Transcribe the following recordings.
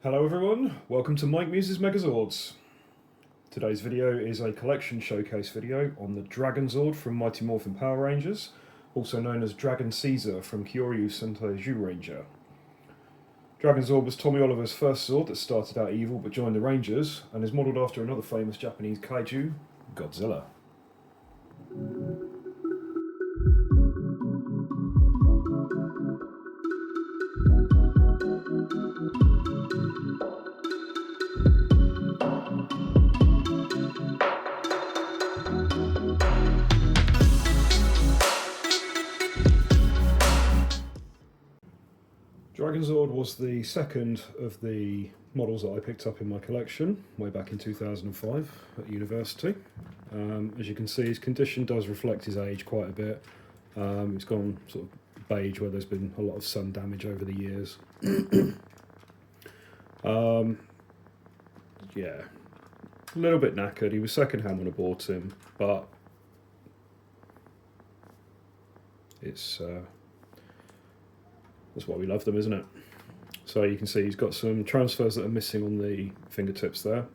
Hello everyone, welcome to Mike Muse's MegaZords. Today's video is a collection showcase video on the Dragonzord from Mighty Morphin Power Rangers, also known as Dragon Caesar from Kyoryu Sentai Zyuranger. Dragonzord was Tommy Oliver's first Zord that started out evil but joined the Rangers, and is modelled after another famous Japanese kaiju, Godzilla. Dragonzord was the second of the models that I picked up in my collection way back in 2005 at university. As you can see, his condition does reflect his age quite a bit. It's gone sort of beige where there's been a lot of sun damage over the years. Yeah, a little bit knackered. He was second-hand when I bought him, but it's that's why we love them, isn't it? So you can see he's got some transfers that are missing on the fingertips there.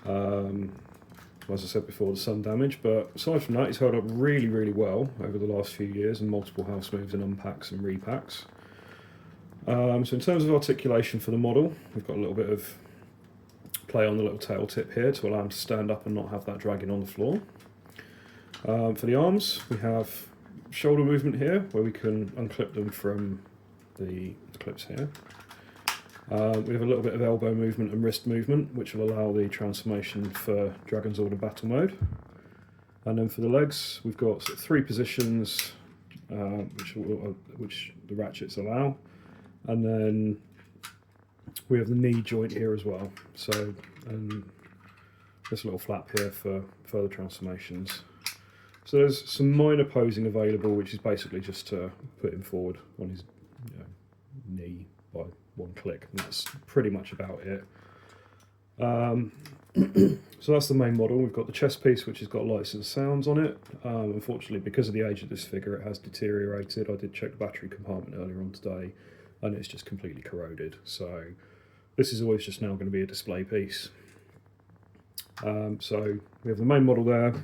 As I said before, the sun damage, but aside from that, he's held up really, really well over the last few years in multiple house moves and unpacks and repacks. So in terms of articulation for the model, we've got a little bit of play on the little tail tip here to allow him to stand up and not have that dragging on the floor. For the arms, we have shoulder movement here, where we can unclip them from the clips here. We have a little bit of elbow movement and wrist movement, which will allow the transformation for Dragonzord in battle mode. And then for the legs, we've got sort of three positions, which the ratchets allow. And then we have the knee joint here as well. So, this little flap here for further transformations. So there's some minor posing available, which is basically just to put him forward on his knee by one click, and that's pretty much about it. So that's the main model. We've got the chest piece, which has got lights and sounds on it. Unfortunately, because of the age of this figure, it has deteriorated. I did check the battery compartment earlier on today, and it's just completely corroded. So this is always just now going to be a display piece. So we have the main model there,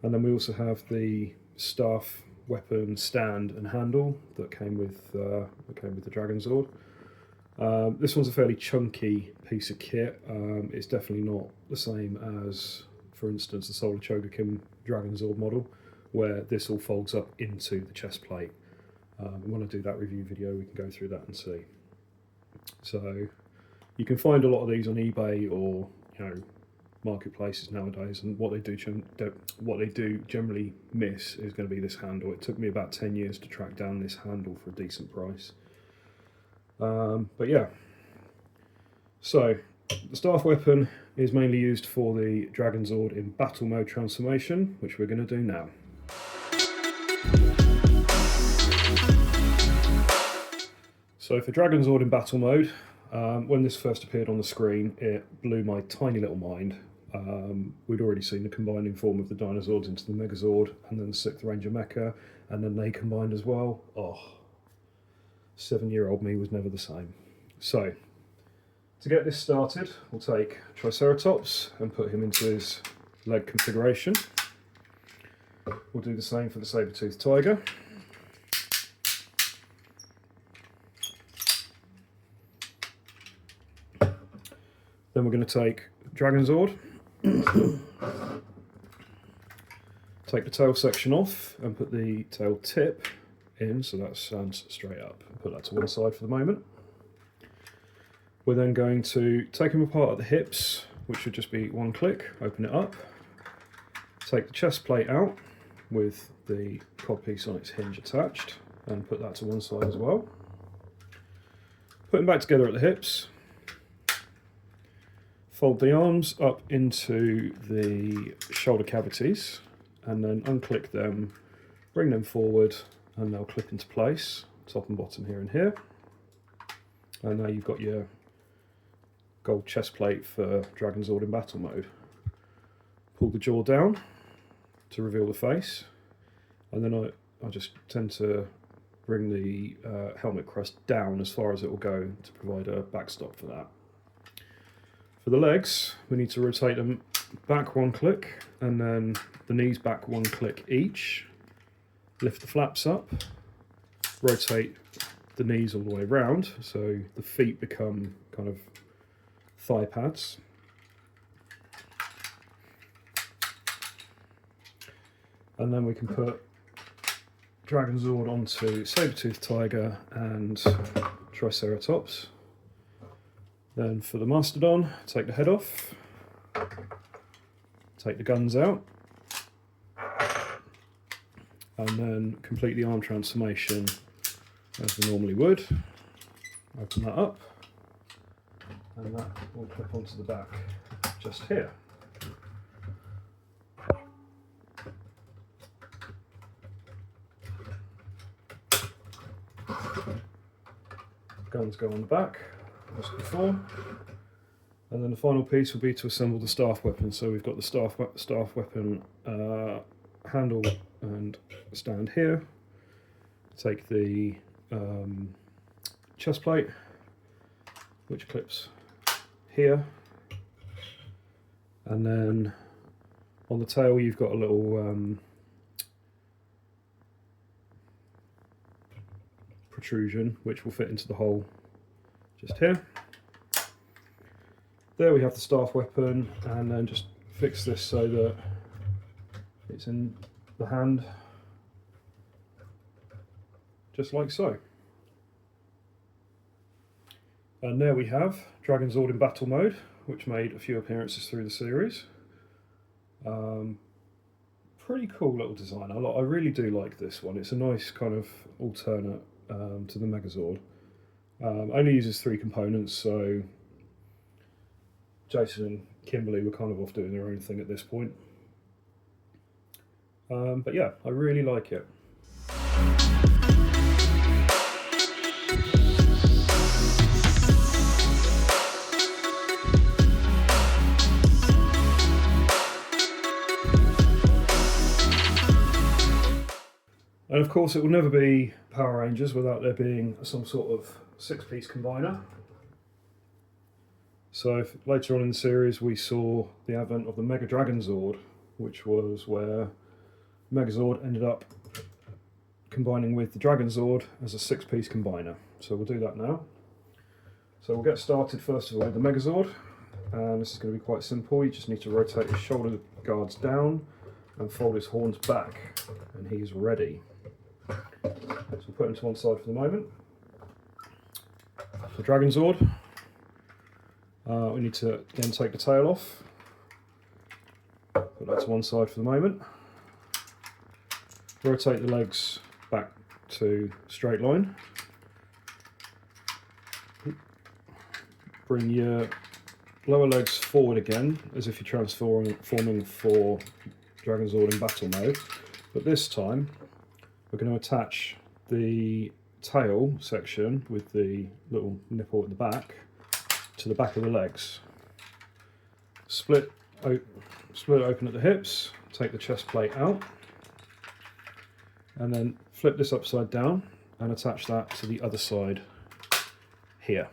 and then we also have the staff, weapon, stand and handle that came with the Dragonzord. This one's a fairly chunky piece of kit. It's definitely not the same as, for instance, the Solar Chogokin Dragonzord model, where this all folds up into the chest plate. When I do that review video, we can go through that and see. So you can find a lot of these on eBay or marketplaces nowadays, and what they do generally miss is going to be this handle. It took me about 10 years to track down this handle for a decent price. But yeah, so the staff weapon is mainly used for the Dragonzord in battle mode transformation, which we're going to do now. So for Dragonzord in battle mode, when this first appeared on the screen, it blew my tiny little mind. We'd already seen the combining form of the Dinozords into the Megazord, and then the 6th Ranger Mecha, and then they combined as well. Oh, 7-year-old me was never the same. So, to get this started, we'll take Triceratops and put him into his leg configuration. We'll do the same for the saber-toothed tiger. Then we're going to take Dragonzord, take the tail section off and put the tail tip in, so that stands straight up. Put that to one side for the moment. We're then going to take him apart at the hips, which should just be one click, open it up, take the chest plate out with the cod piece on its hinge attached, and put that to one side as well. Put him back together at the hips. Fold the arms up into the shoulder cavities and then unclick them, bring them forward, and they'll clip into place, top and bottom here and here. And now you've got your gold chest plate for Dragonzord in battle mode. Pull the jaw down to reveal the face, and then I just tend to bring the helmet crest down as far as it will go to provide a backstop for that. For the legs, we need to rotate them back 1 click, and then the knees back 1 click each. Lift the flaps up, rotate the knees all the way around, so the feet become kind of thigh pads. And then we can put Dragonzord onto Saber-toothed Tiger and Triceratops. Then for the Mastodon, take the head off, take the guns out, and then complete the arm transformation as we normally would. Open that up, and that will clip onto the back just here. Guns go on the back, as before, and then the final piece will be to assemble the staff weapon. So we've got the staff weapon handle and stand here. Take the chest plate, which clips here, and then on the tail you've got a little protrusion which will fit into the hole just here. There we have the staff weapon, and then just fix this so that it's in the hand, just like so. And there we have Dragonzord in battle mode, which made a few appearances through the series. Pretty cool little design. I really do like this one. It's a nice kind of alternate to the MegaZord. Only uses 3 components, so Jason and Kimberly were kind of off doing their own thing at this point. But yeah, I really like it. And of course it will never be Power Rangers without there being some sort of 6-piece combiner. So later on in the series we saw the advent of the MegaDragonzord, which was where Megazord ended up combining with the Dragon Zord as a 6-piece combiner. So we'll do that now. So we'll get started first of all with the Megazord, and this is going to be quite simple. You just need to rotate his shoulder guards down and fold his horns back, and he's ready. So we'll put him to one side for the moment. For Dragonzord, we need to again take the tail off, put that to one side for the moment. Rotate the legs back to straight line. Bring your lower legs forward again, as if you're transforming for Dragonzord in battle mode. But this time, we're going to attach the tail section with the little nipple at the back to the back of the legs. Split it open at the hips, take the chest plate out, and then flip this upside down and attach that to the other side here.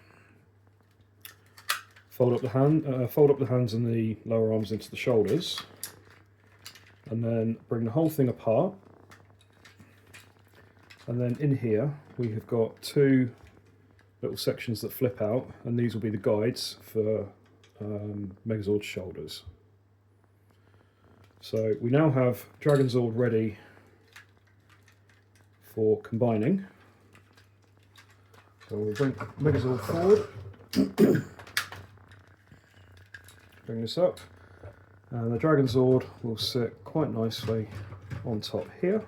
Fold up the hands and the lower arms into the shoulders, and then bring the whole thing apart. And then in here we have got 2 little sections that flip out, and these will be the guides for Megazord's shoulders. So we now have Dragonzord ready for combining. So we'll bring Megazord forward, bring this up, and the Dragonzord will sit quite nicely on top here,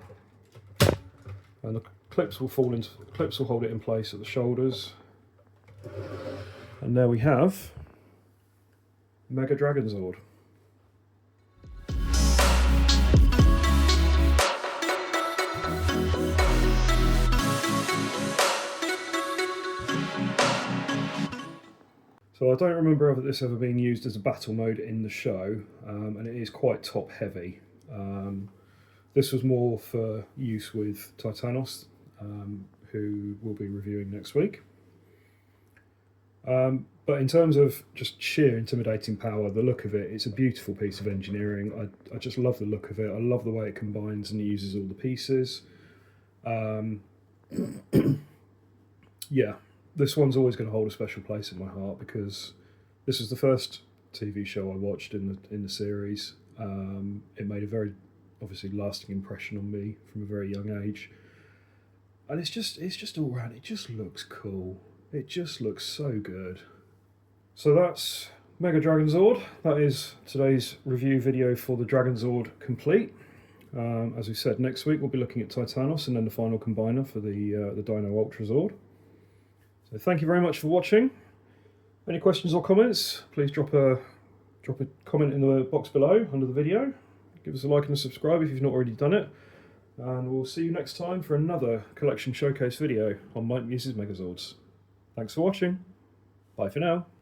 and the clips will hold it in place at the shoulders, and there we have MegaDragonzord. So I don't remember this ever being used as a battle mode in the show, and it is quite top heavy. This was more for use with Titanos, who we'll be reviewing next week. But in terms of just sheer intimidating power, the look of it, it's a beautiful piece of engineering. I just love the look of it. I love the way it combines and uses all the pieces. Yeah, this one's always going to hold a special place in my heart because this was the first TV show I watched in the series. It made a very obviously lasting impression on me from a very young age, and it's just all round. It just looks cool. It just looks so good. So that's MegaDragonzord. That is today's review video for the Dragonzord complete. As we said, next week we'll be looking at Titanos and then the final combiner for the Dino Ultra Zord. So thank you very much for watching. Any questions or comments, please drop a comment in the box below under the video. Give us a like and a subscribe if you've not already done it. And we'll see you next time for another collection showcase video on Mike uses Megazords. Thanks for watching. Bye for now.